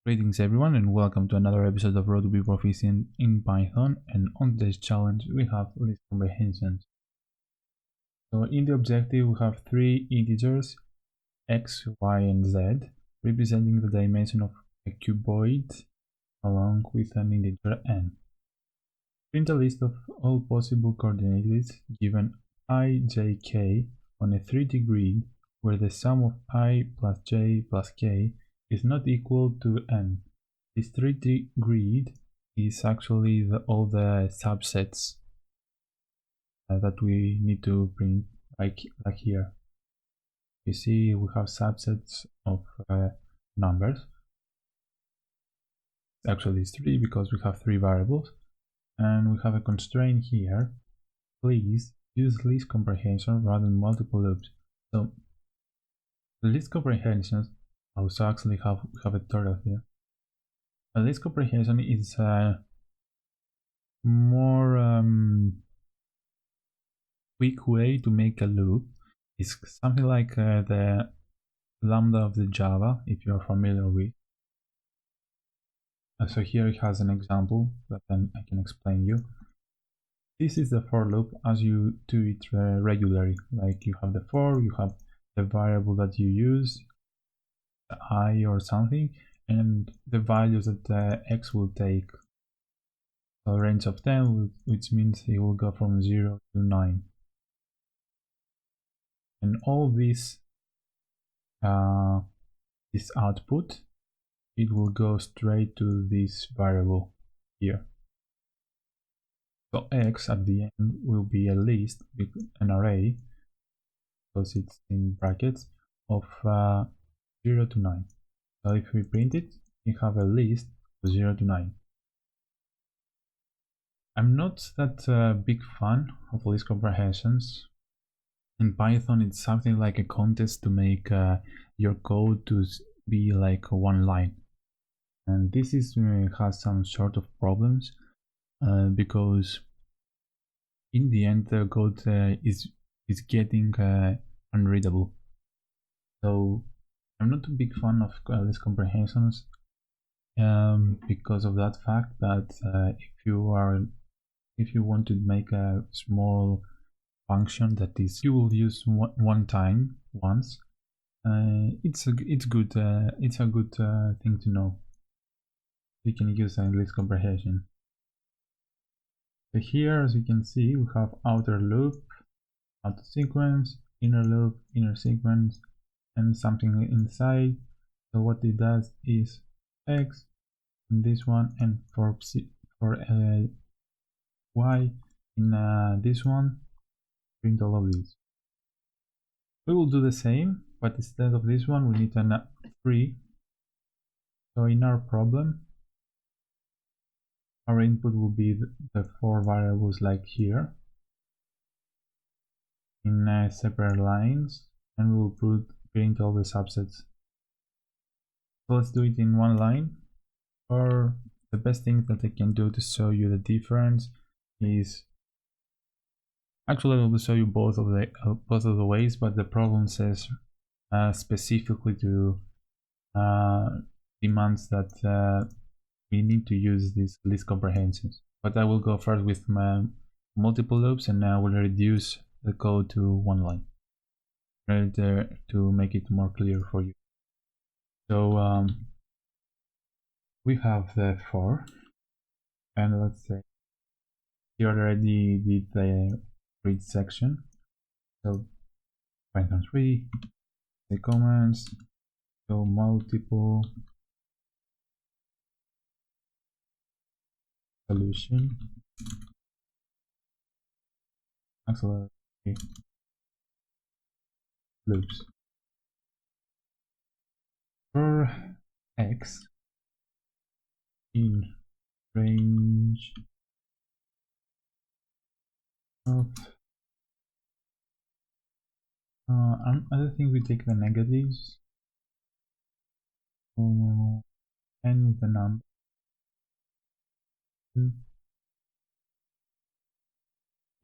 Greetings everyone and welcome to another episode of Road to be Proficient in Python, and on today's challenge we have list comprehensions. So in the objective we have three integers x, y and z representing the dimension of a cuboid along with an integer n. Print a list of all possible coordinates given I, j, k on a 3D grid where the sum of I plus j plus k is not equal to n. This 3D grid is actually all the subsets that we need to print, like here. You see we have subsets of numbers. Actually it's 3 because we have 3 variables, and we have a constraint here. Please use list comprehension rather than multiple loops. So the list comprehensions also actually have a tutorial here. A list comprehension is a more quick way to make a loop. It's something like the lambda of the Java, if you're familiar with. So here it has an example that then I can explain you. This is the for loop as you do it regularly. Like you have the for, you have the variable that you use, the I or something, and the values that x will take. A range of 10, which means it will go from 0 to 9. And all this output, it will go straight to this variable here. So x at the end will be a list, an array, because it's in brackets, of 0 to 9. So if we print it, we have a list of 0 to 9. I'm not that big fan of list comprehensions. In Python, it's something like a contest to make your code to be like one line. And this has some sort of problems because in the end the code is getting unreadable. So I'm not a big fan of list comprehensions because of that fact that if you want to make a small function that is you will use once, it's a good thing to know. You can use a list comprehension. So here, as you can see, we have outer loop, outer sequence, inner loop, inner sequence, and something inside. So what it does is x in this one, and for y in this one, print all of these. We will do the same, but instead of this one we need a 3. So in our problem, our input will be the 4 variables like here in separate lines, and we'll print all the subsets. So let's do it in one line, or the best thing that I can do to show you the difference is actually I will show you both of the ways, but the problem says specifically to demands that we need to use these list comprehensions. But I will go first with my multiple loops, and I will reduce the code to one line to make it more clear for you. So we have the for, and let's say you already did the read section. So Python 3, the comments, so multiple solution, accelerate loops. For x in range of I don't think we take the negatives, and the number.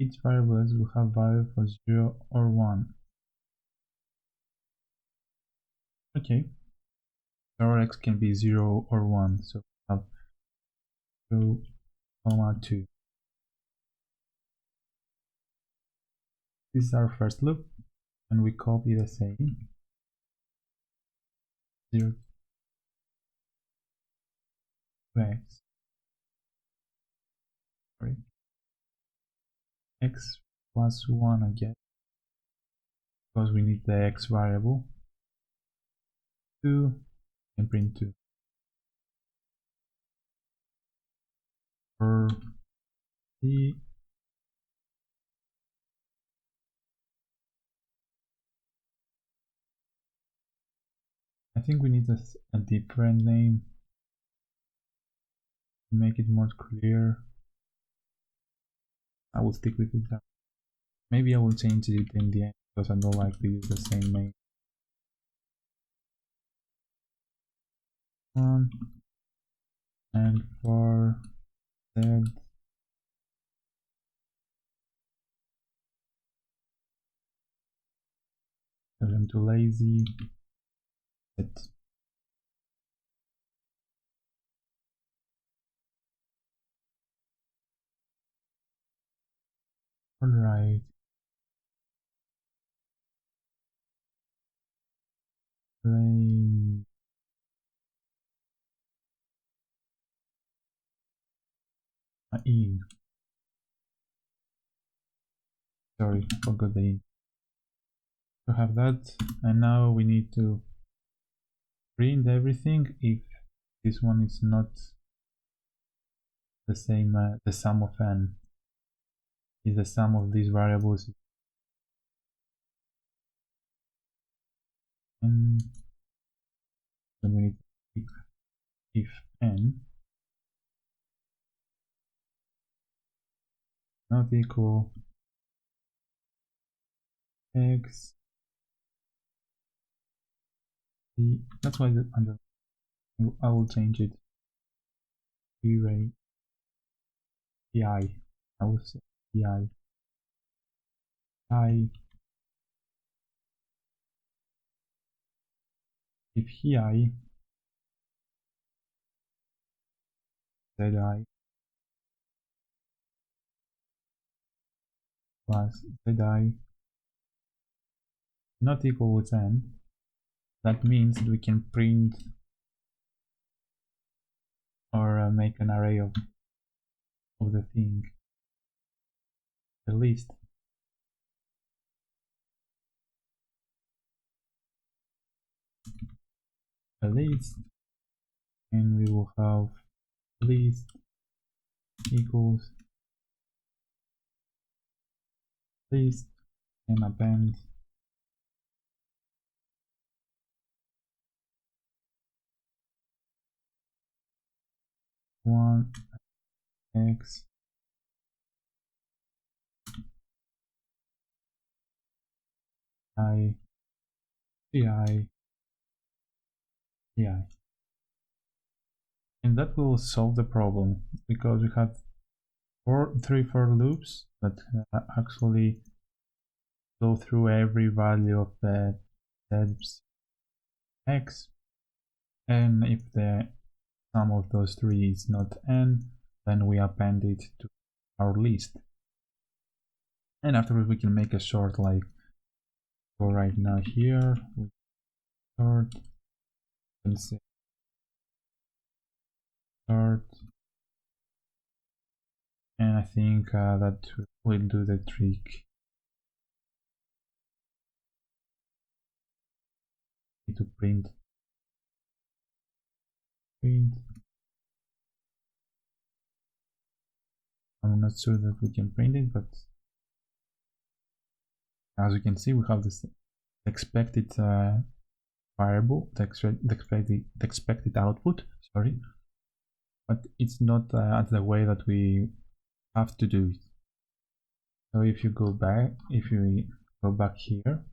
Each variable will have value for 0 or 1. Okay, our x can be 0 or 1, so we have 0, 2. This is our first loop, and we copy the same 0 to x, sorry, x plus 1 again, because we need the x variable, 2, and print 2. For the I think we need a different name to make it more clear. I will stick with it. Maybe I will change it in the end because I don't like to use the same name. And for Z, I'm too lazy. Alright. Plain. In. Sorry, forgot the in. To have that, and now we need to print everything if this one is not the same, the sum of n is the sum of these variables, and then we need if n not equal x, that's why I will change it pi. I will say pi if hi zi plus zi not equal with n, that means that we can print or make an array of the thing, the list. A list, and we will have list equals list and append one x I pi, and that will solve the problem because we have three for loops that actually go through every value of the steps x, and if the sum of those three is not n, then we append it to our list, and afterwards we can make a sort, like go right now here, we sort and say sort, and I think that will do the trick. Need to print. I'm not sure that we can print it, but as you can see, we have this expected variable, the expected output. Sorry, but it's not the way that we have to do it. So if you go back, here,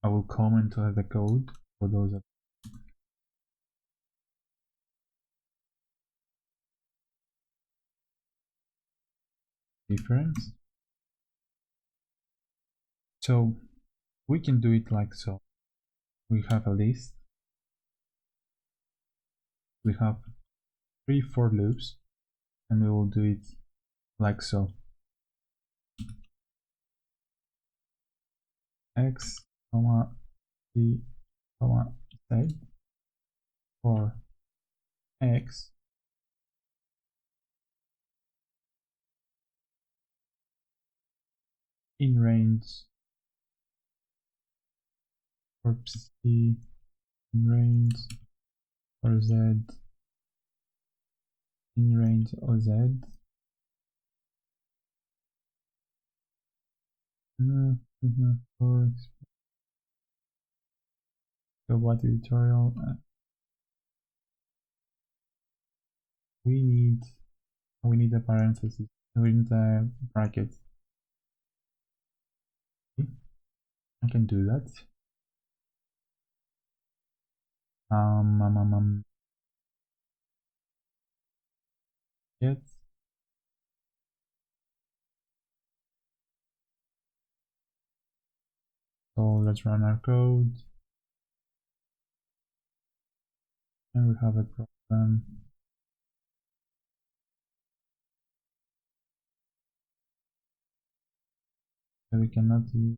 I will comment the code for those that difference. So we can do it like so. We have a list we have 3 for loops, and we will do it like so. X, comma, Z, comma, Z for X in range for C, in range for Z, in range of Z. For so what tutorial we need a parenthesis, we need a bracket. I can do that. Yes. So let's run our code, and we have a problem. So we cannot use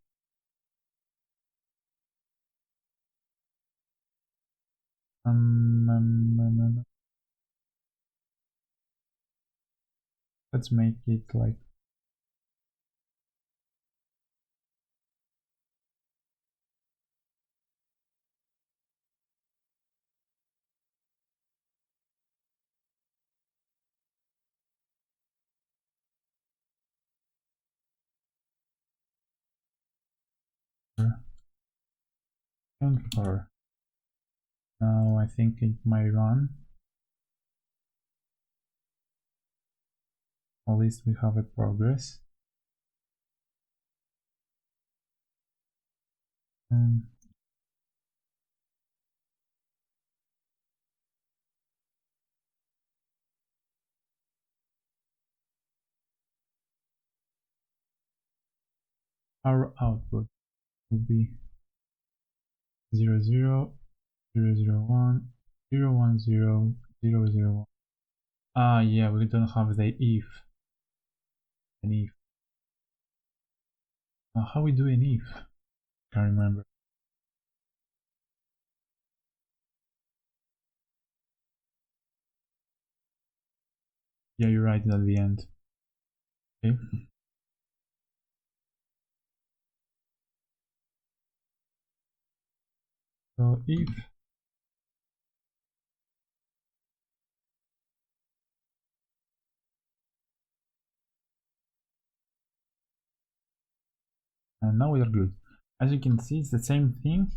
let's make it like and for. Now I think it might run. At least we have a progress. Our output will be 0 0 0 0 1 0 1 0 0 0 1. Ah, yeah, we don't have the if. An if. How we do an if? Can't remember. Yeah, you're right at the end. Okay. So if and now we are good. As you can see, it's the same thing,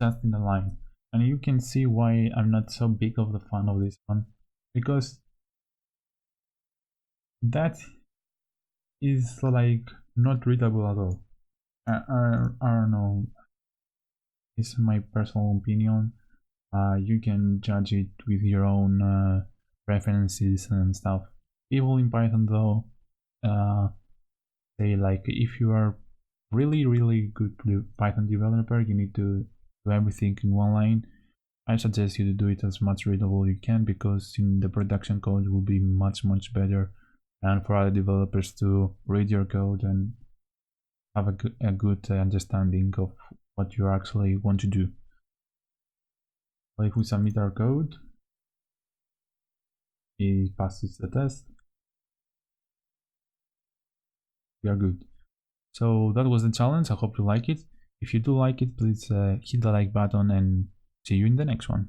just in a line. And you can see why I'm not so big of the fan of this one, because that is like not readable at all. I don't know. It's my personal opinion. You can judge it with your own preferences and stuff. People in Python though say like if you are really good Python developer, you need to do everything in one line. I suggest you to do it as much readable you can, because in the production code will be much better, and for other developers to read your code and have a good understanding of what you actually want to do. But if we submit our code, it passes the test, we are good. So that was the challenge. I hope you like it. If you do like it, please hit the like button, and see you in the next one.